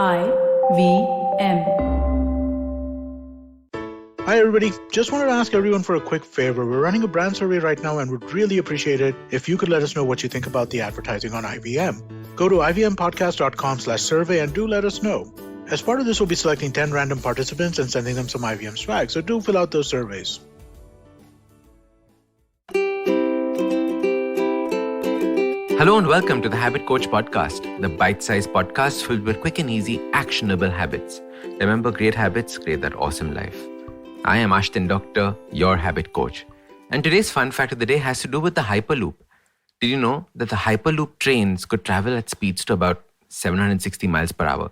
IVM. Hi everybody, just wanted to ask everyone for a quick favor. We're running a brand survey right now and would really appreciate it if you could let us know what you think about the advertising on IVM. Go to ivmpodcast.com/survey and do let us know. As part of this, we'll be selecting 10 random participants and sending them some IVM swag, so do fill out those surveys. Hello and welcome to the Habit Coach Podcast, the bite-sized podcast filled with quick and easy, actionable habits. Remember, great habits create that awesome life. I am Ashdin Doctor, your habit coach. And today's fun fact of the day has to do with the Hyperloop. Did you know that the Hyperloop trains could travel at speeds to about 760 miles per hour?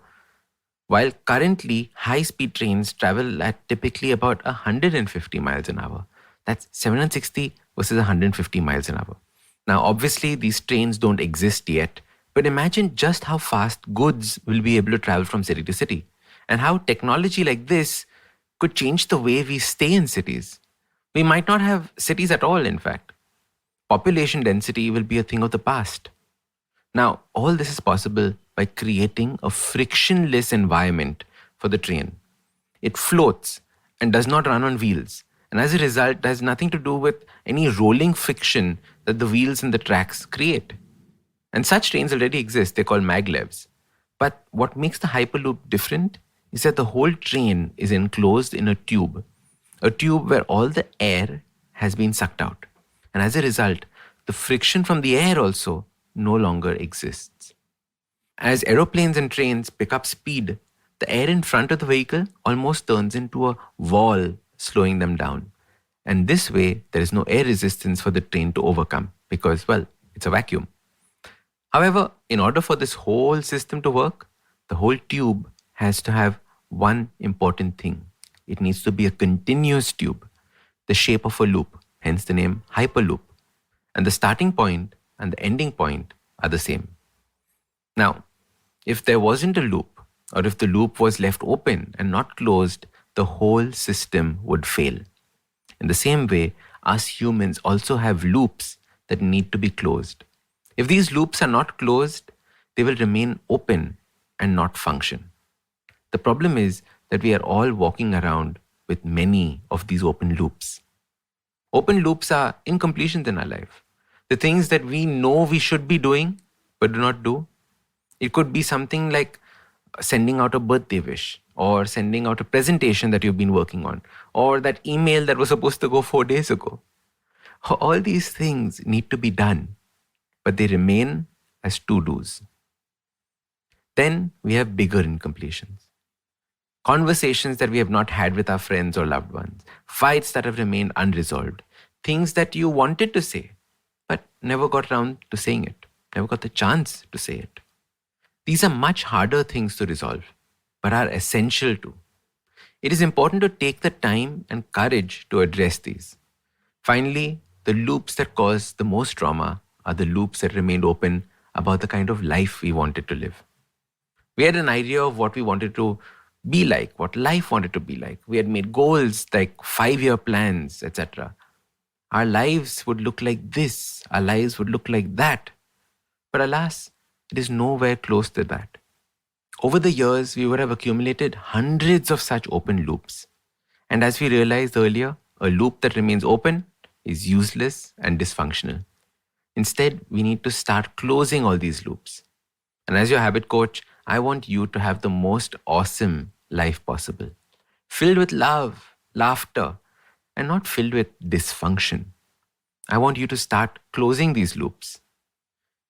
While currently, high-speed trains travel at typically about 150 miles an hour. That's 760 versus 150 miles an hour. Now, obviously, these trains don't exist yet, but imagine just how fast goods will be able to travel from city to city, and how technology like this could change the way we stay in cities. We might not have cities at all, in fact. Population density will be a thing of the past. Now, all this is possible by creating a frictionless environment for the train. It floats and does not run on wheels. And as a result, it has nothing to do with any rolling friction that the wheels and the tracks create. And such trains already exist. They're called maglevs. But what makes the Hyperloop different is that the whole train is enclosed in a tube where all the air has been sucked out. And as a result, the friction from the air also no longer exists. As aeroplanes and trains pick up speed, the air in front of the vehicle almost turns into a wall, slowing them down. And this way, there is no air resistance for the train to overcome because, well, it's a vacuum. However, in order for this whole system to work, the whole tube has to have one important thing. It needs to be a continuous tube, the shape of a loop, hence the name Hyperloop. And the starting point and the ending point are the same. Now, if there wasn't a loop, or if the loop was left open and not closed, the whole system would fail. In the same way, us humans also have loops that need to be closed. If these loops are not closed, they will remain open and not function. The problem is that we are all walking around with many of these open loops. Open loops are incompletions in our life. The things that we know we should be doing but do not do. It could be something like sending out a birthday wish, or sending out a presentation that you've been working on, or that email that was supposed to go 4 days ago. All these things need to be done, but they remain as to-dos. Then we have bigger incompletions. Conversations that we have not had with our friends or loved ones, fights that have remained unresolved, things that you wanted to say, but never got around to saying it, never got the chance to say it. These are much harder things to resolve, but are essential to. It is important to take the time and courage to address these. Finally, the loops that cause the most trauma are the loops that remained open about the kind of life we wanted to live. We had an idea of what we wanted to be like, what life wanted to be like. We had made goals like 5-year plans, etc. Our lives would look like this, our lives would look like that. But alas, it is nowhere close to that. Over the years, we would have accumulated hundreds of such open loops. And as we realized earlier, a loop that remains open is useless and dysfunctional. Instead, we need to start closing all these loops. And as your habit coach, I want you to have the most awesome life possible, filled with love, laughter, and not filled with dysfunction. I want you to start closing these loops.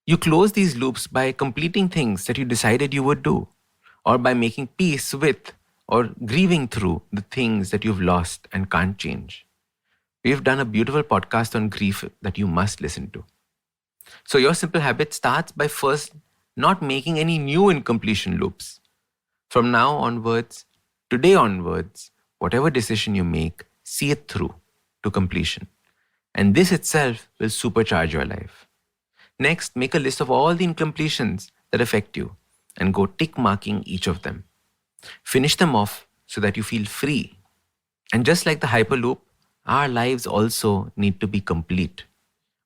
You close these loops by completing things that you decided you would do, or by making peace with or grieving through the things that you've lost and can't change. We've done a beautiful podcast on grief that you must listen to. So your simple habit starts by first not making any new incompletion loops. From now onwards, today onwards, whatever decision you make, see it through to completion. And this itself will supercharge your life. Next, make a list of all the incompletions that affect you and go tick marking each of them. Finish them off so that you feel free. And just like the Hyperloop, our lives also need to be complete.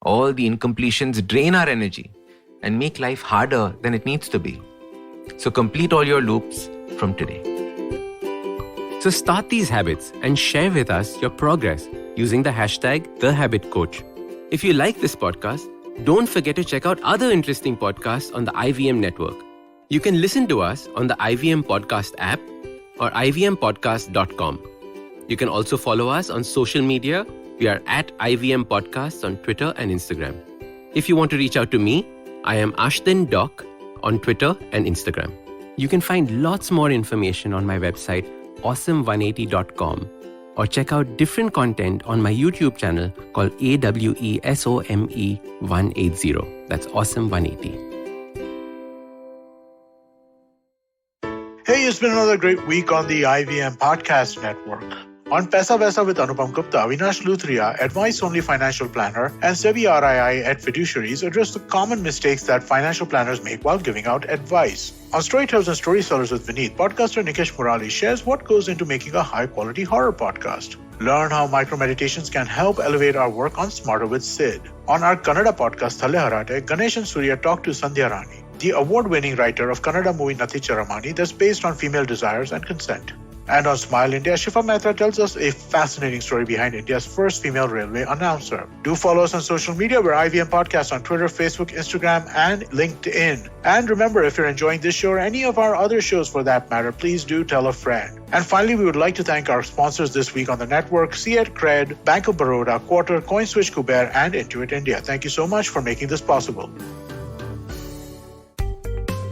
All the incompletions drain our energy and make life harder than it needs to be. So complete all your loops from today. So start these habits and share with us your progress using the hashtag #TheHabitCoach. If you like this podcast, don't forget to check out other interesting podcasts on the IVM network. You can listen to us on the IVM Podcast app or ivmpodcast.com. You can also follow us on social media. We are at IVM Podcasts on Twitter and Instagram. If you want to reach out to me, I am Ashdin Doc on Twitter and Instagram. You can find lots more information on my website, awesome180.com, or check out different content on my YouTube channel called AWESOME180. That's Awesome 180. Hey, it's been another great week on the IVM Podcast Network. On Paisa Vaisa with Anupam Gupta, Avinash Luthria, advice-only financial planner, and SEBI RII at Fiduciaries address the common mistakes that financial planners make while giving out advice. On Storytellers and Storysellers with Vineet, podcaster Nikesh Murali shares what goes into making a high-quality horror podcast. Learn how micro-meditations can help elevate our work on Smarter with Sid. On our Kannada podcast, Thalle Harate, Ganesh and Surya talk to Sandhya Rani, the award-winning writer of Kannada movie Nati Charamani that's based on female desires and consent. And on Smile India, Shifa Mehta tells us a fascinating story behind India's first female railway announcer. Do follow us on social media. We're IVM Podcast on Twitter, Facebook, Instagram, and LinkedIn. And remember, if you're enjoying this show or any of our other shows for that matter, please do tell a friend. And finally, we would like to thank our sponsors this week on the network, Ciet Cred, Bank of Baroda, Quarter, CoinSwitch Kuber, and Intuit India. Thank you so much for making this possible.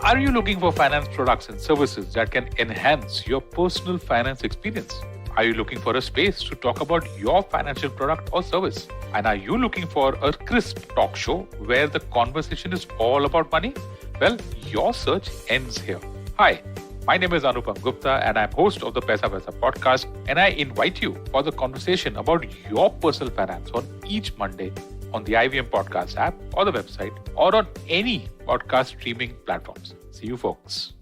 Are you looking for finance products and services that can enhance your personal finance experience? Are you looking for a space to talk about your financial product or service? And are you looking for a crisp talk show where the conversation is all about money? Well, your search ends here. Hi, my name is Anupam Gupta and I'm host of the Paisa Vaisa podcast, and I invite you for the conversation about your personal finance on each Monday on the IVM Podcast app or the website or on any podcast streaming platforms. See you folks.